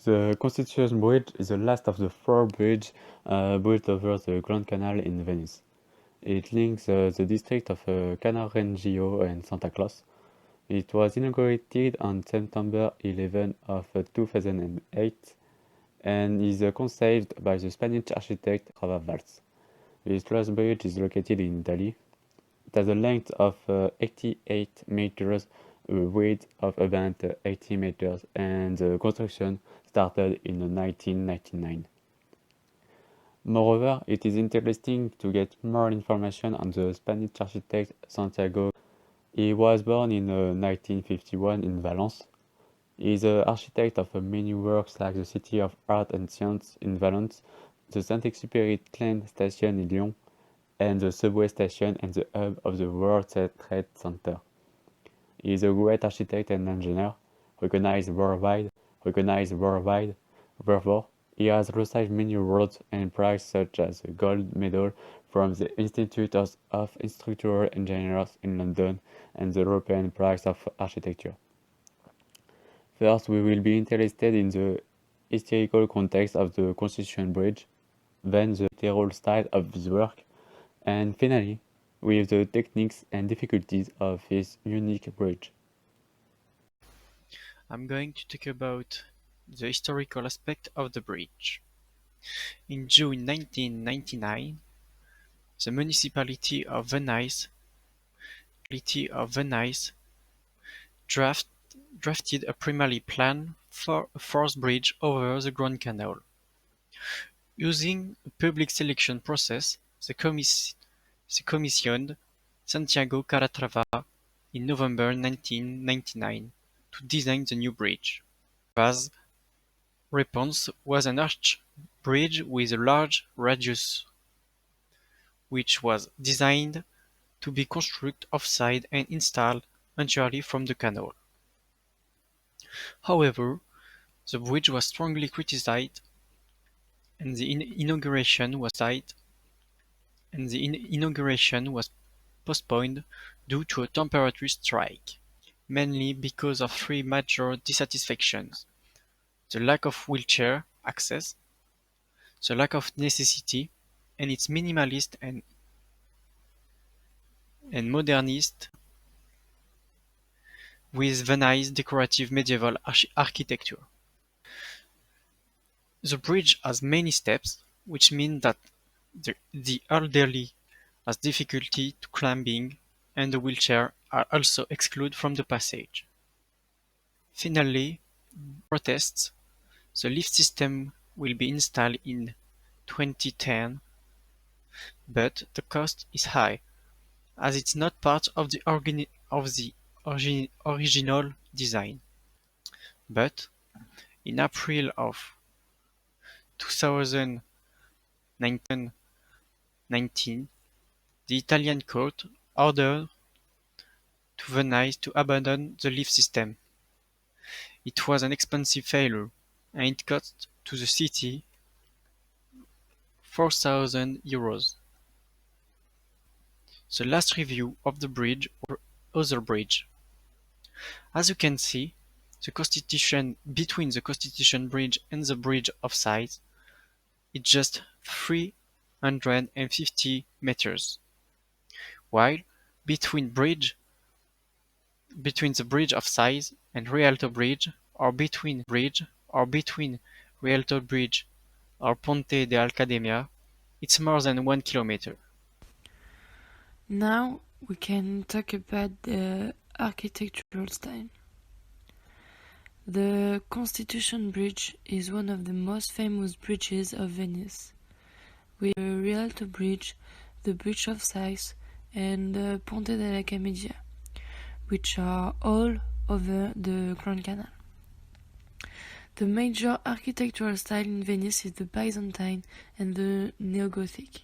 The Constitution Bridge is the last of the four bridges built over the Grand Canal in Venice. It links the district of Canarengio and Santa Claus. It was inaugurated on September 11 of 2008 and is conceived by the Spanish architect Valls. This last bridge is located in Italy. It has a length of 88 meters, a width of about 80 meters, and the construction started in 1999. Moreover, it is interesting to get more information on the Spanish architect Santiago. He was born in 1951 in Valence. He is the architect of many works like the City of Art and Science in Valence, the Saint-Exupéry train station in Lyon, and the subway station and the hub of the World Trade Center. He is a great architect and engineer, recognized worldwide. Therefore, he has received many awards and prizes such as the Gold Medal from the Institute of Structural Engineers in London and the European Prize of Architecture. First, we will be interested in the historical context of the Constitution Bridge, then the architectural style of this work, and finally, with the techniques and difficulties of this unique bridge. I'm going to talk about the historical aspect of the bridge. In June 1999, the municipality of Venice drafted a preliminary plan for a forced bridge over the Grand Canal. Using a public selection process, the commissioned Santiago Calatrava in November 1999 to design the new bridge. Calava's response was an arch bridge with a large radius, which was designed to be constructed offside and installed entirely from the canal. However, the bridge was strongly criticized and the inauguration was postponed due to a temporary strike, mainly because of three major dissatisfactions: the lack of wheelchair access, the lack of necessity, and its minimalist and modernist with Venice decorative medieval architecture. The bridge has many steps, which mean that the elderly has difficulty to climbing and the wheelchair are also excluded from the passage. Finally, protests, the lift system will be installed in 2010, but the cost is high, as it's not part of the original design. But in April of 2019, the Italian court ordered to Venice to abandon the lift system. It was an expensive failure, and it cost to the city €4,000. The last review of the bridge or other bridge. As you can see, between the Constitution Bridge and the bridge of size is just 350 meters, while between the bridge of size and Rialto Bridge, or between Rialto Bridge or Ponte de Alcademia, it's more than 1 kilometer. Now we can talk about the architectural style. The Constitution Bridge is one of the most famous bridges of Venice, with the Rialto Bridge, the Bridge of Sighs, and the Ponte della Camedia, which are all over the Grand Canal. The major architectural style in Venice is the Byzantine and the Neo-Gothic,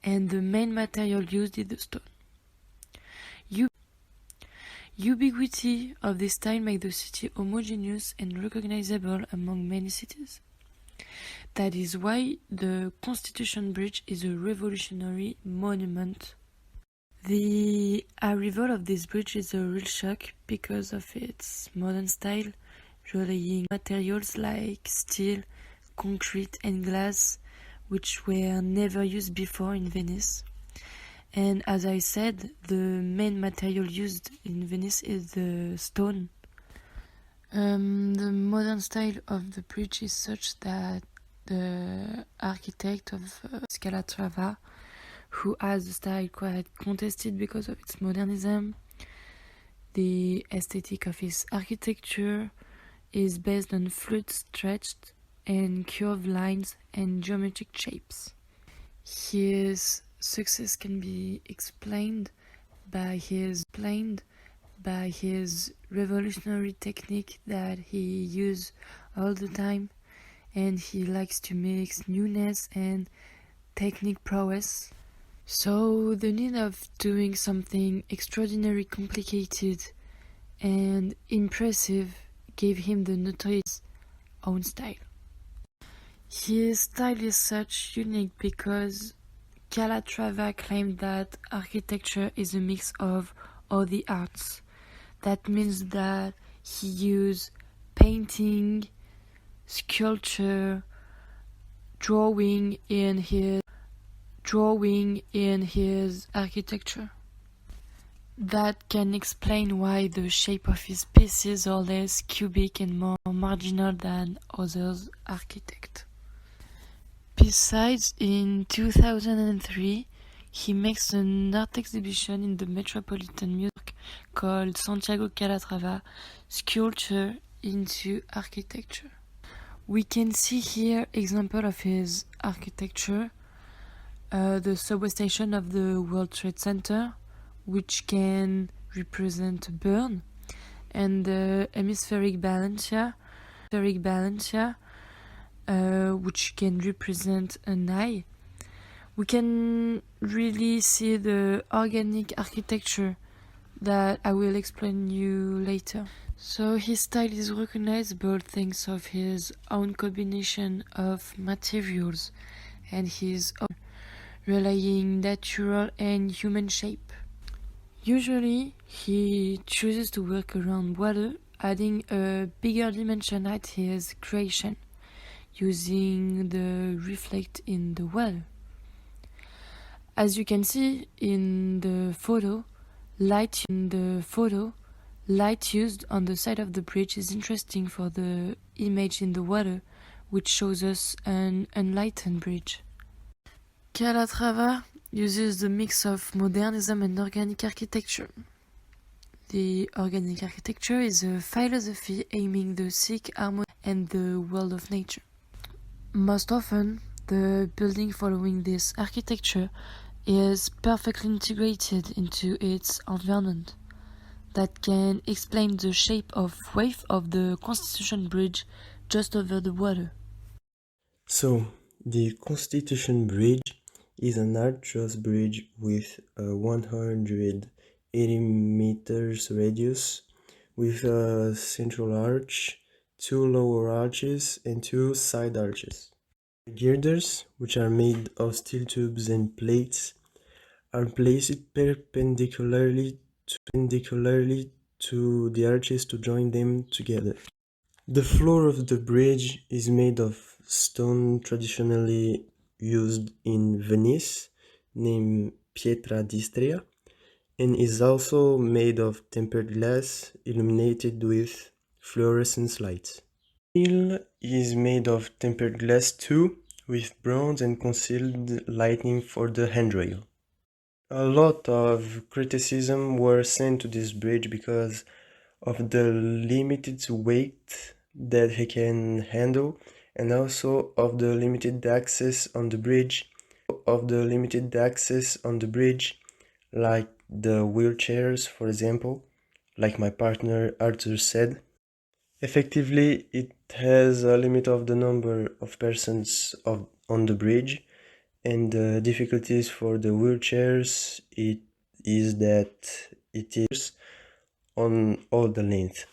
and the main material used is the stone. Ubiquity of this style makes the city homogeneous and recognizable among many cities. That is why the Constitution Bridge is a revolutionary monument. The arrival of this bridge is a real shock because of its modern style, relying materials like steel, concrete and glass, which were never used before in Venice. And as I said, the main material used in Venice is the stone. The modern style of the bridge is such that the architect of Calatrava, who has a style quite contested because of its modernism, the aesthetic of his architecture is based on fluid stretched and curved lines and geometric shapes. His success can be explained by his revolutionary technique that he uses all the time, and he likes to mix newness and technique prowess. So the need of doing something extraordinarily complicated and impressive gave him the notorious own style. His style is such unique because Calatrava claimed that architecture is a mix of all the arts. That means that he used painting, sculpture, drawing in his architecture. That can explain why the shape of his pieces are less cubic and more marginal than others' architects. Besides, in 2003, he makes an art exhibition in the Metropolitan Museum called Santiago Calatrava, Sculpture into Architecture. We can see here example of his architecture, the subway station of the World Trade Center, which can represent a bird, and the hemispheric balancia, which can represent an eye. We can really see the organic architecture that I will explain you later. So his style is recognizable thanks of his own combination of materials and his own relying natural and human shape. Usually he chooses to work around water, adding a bigger dimension at his creation, using the reflect in the water. As you can see in the photo, light used on the side of the bridge is interesting for the image in the water, which shows us an enlightened bridge. Calatrava uses the mix of modernism and organic architecture. The organic architecture is a philosophy aiming to seek harmony and the world of nature. Most often, the building following this architecture is perfectly integrated into its environment. That can explain the shape of wave of the Constitution Bridge just over the water. So, the Constitution Bridge is an arches bridge with a 180 meters radius, with a central arch, two lower arches, and two side arches. The girders, which are made of steel tubes and plates, are placed perpendicularly to the arches to join them together. The floor of the bridge is made of stone traditionally used in Venice, named pietra d'Istria, and is also made of tempered glass illuminated with fluorescent lights. Steel is made of tempered glass too, with bronze and concealed lighting for the handrail. A lot of criticism were sent to this bridge because of the limited weight that he can handle, and also of the limited access on the bridge, like the wheelchairs, for example, like my partner Arthur said. Effectively, it has a limit of the number of persons on the bridge, and the difficulties for the wheelchairs is that it is on all the length.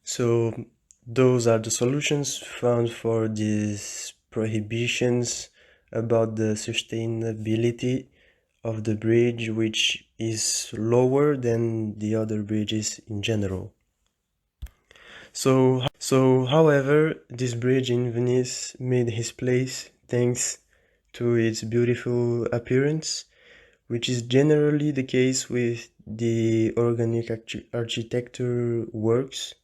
So those are the solutions found for these prohibitions about the sustainability of the bridge, which is lower than the other bridges in general. However, this bridge in Venice made his place thanks to its beautiful appearance, which is generally the case with the organic architecture works,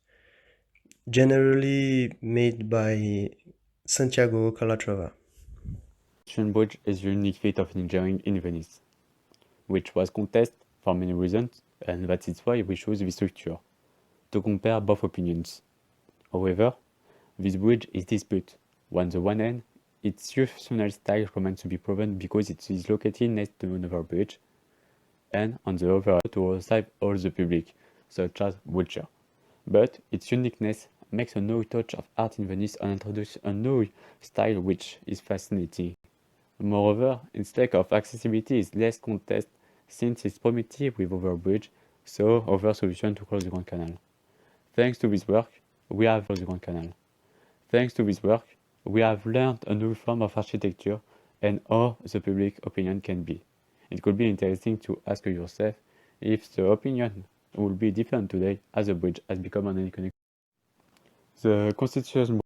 generally made by Santiago Calatrava. Ocean Bridge is a unique feat of engineering in Venice, which was contested for many reasons, and that is why we chose this structure, to compare both opinions. However, this bridge is disputed. On the one hand, its functional style remains to be proven because it is located next to another bridge, and on the other to receive all the public, such as Vulture. But its uniqueness makes a new touch of art in Venice and introduces a new style which is fascinating. Moreover, its lack of accessibility is less contested since it's primitive with other bridge, so other solution to cross the Grand Canal. Thanks to this work, we have the Grand Canal. Thanks to this work, we have learned a new form of architecture and how the public opinion can be. It could be interesting to ask yourself if the opinion will be different today as the bridge has become an iconic. The Constitution